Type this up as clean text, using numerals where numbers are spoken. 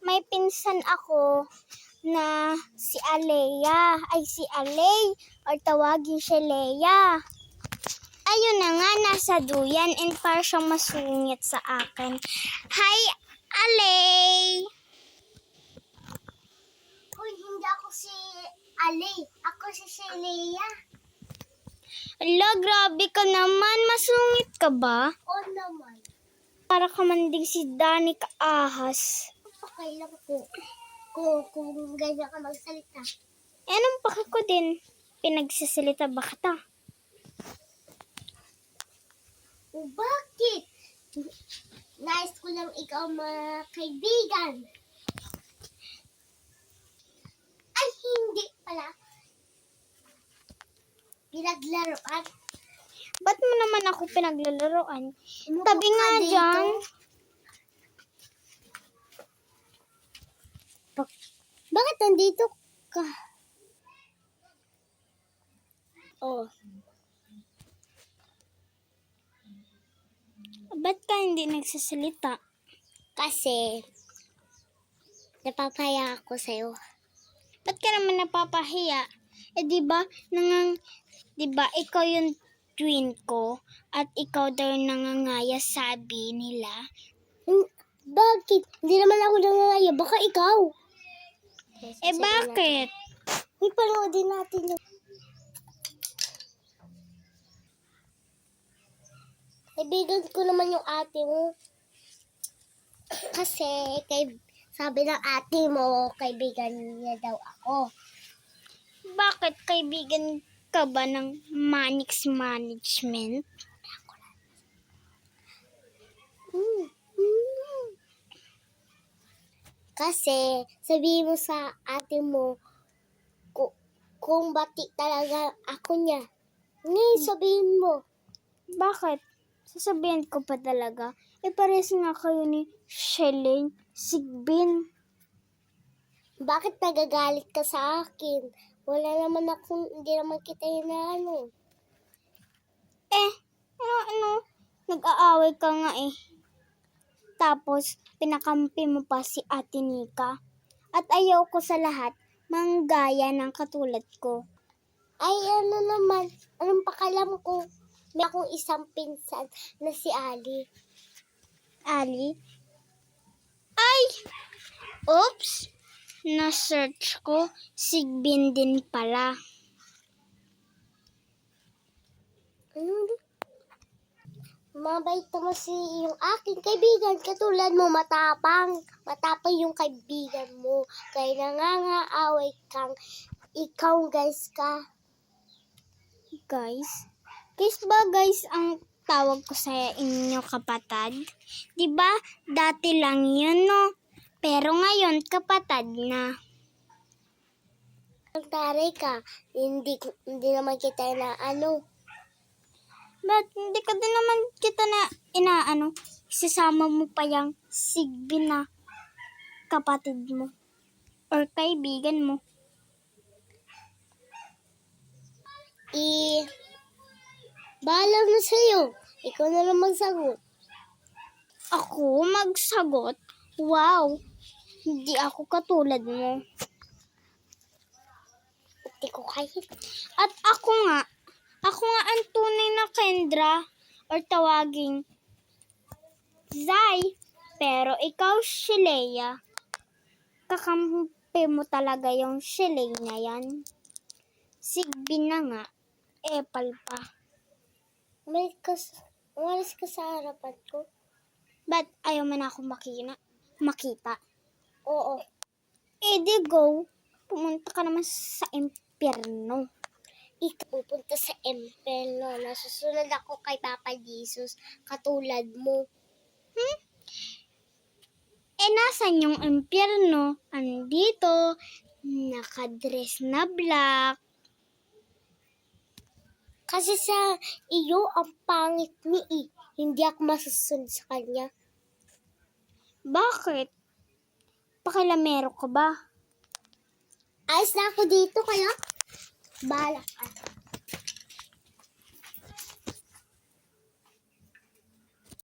may pinsan ako na si Alea, si Alay, or tawagin siya Leia. Ayun na nga, nasa duyan and para siyang masungit sa akin. Hi, Alay! Uy, hindi ako si Alay. Ako si Leia. Ala, grabe ka naman. Masungit ka ba? Oo naman. Para ka man din si Dani Kaahas. Okay lang kung ganyan ka magsalita. Anong paki ko din? Pinagsasalita ba kita? O bakit? Nais ko lang ikaw mga kaibigan. Ay, hindi pala. Pinaglaruan. Ba't mo naman ako pinaglalaroan? Umupo Tabi ka nga dito. dyan. Bakit nandito ka? Oh, Ba't ka hindi nagsasalita? kasi napapaya ako sa'yo. Ba't ka naman napapahiya? Di ba ikaw yung twin ko at ikaw daw yung nangangaya, sabi nila. Bakit? Hindi naman ako nangangaya. Baka ikaw. Bakit? May panoodin natin yung... Kaibigan ko naman yung ate mo. Kasi, sabi ng ate mo, kaibigan niya daw ako. Bakit kaibigan ka ba ng Manix Management? Kasi, sabihin mo sa ate mo, kung bati talaga ako niya. Ngayon, sabihin mo. Bakit? Sasabihin ko pa talaga. Pares nga kayo ni Shelly Sigbin. Bakit nagagalit ka sa akin? Wala naman akong, hindi naman kita inaano. Nag-aaway ka nga eh. Tapos, pinakampi mo pa si Ate Nika. At ayaw ko sa lahat, manggaya ng katulad ko. Ay, ano naman, anong pakalam ko? May akong isang pinsan na si Ali. Ali? Ay! Oops! Na-search ko, Sigbin din pala. Mabait naman yung aking kaibigan. Katulad mo, matapang. Matapang yung kaibigan mo. Kaya nangangaaway kang ikaw, guys ka. Guys? Guys ba guys ang tawag ko sa inyo kapatid? Diba dati lang yun no? Pero ngayon kapatid na. Ang taray ka. Hindi naman kita na ano. Ba't hindi ka din naman kita na inaano? Isasama mo pa yung Sigbin na kapatid mo or kaibigan mo. Bahala na sa'yo. Ikaw na lang magsagot. Ako magsagot? Wow! Hindi ako katulad mo. Hindi ko kaya. At ako nga ang tunay na Kendra or tawaging Zai. Pero ikaw si Leia. Kakampi mo talaga yung Shiley na yan. Sigbin na nga. Epal pa. Umalis ka sa harapan ko. Ba't ayaw man ako makita? Oo. Di go. Pumunta ka naman sa impyerno. Ikaw pupunta sa impyerno. Nasusunod ako kay Papa Jesus. Katulad mo. Nasan yung impyerno? Andito. Nakadress na black. Kasi sa iyo, ang pangit ni Hindi ako masusunod sa kanya. Bakit? Pakilamero ka ba? Ayos na ako dito kaya. Bahala ka.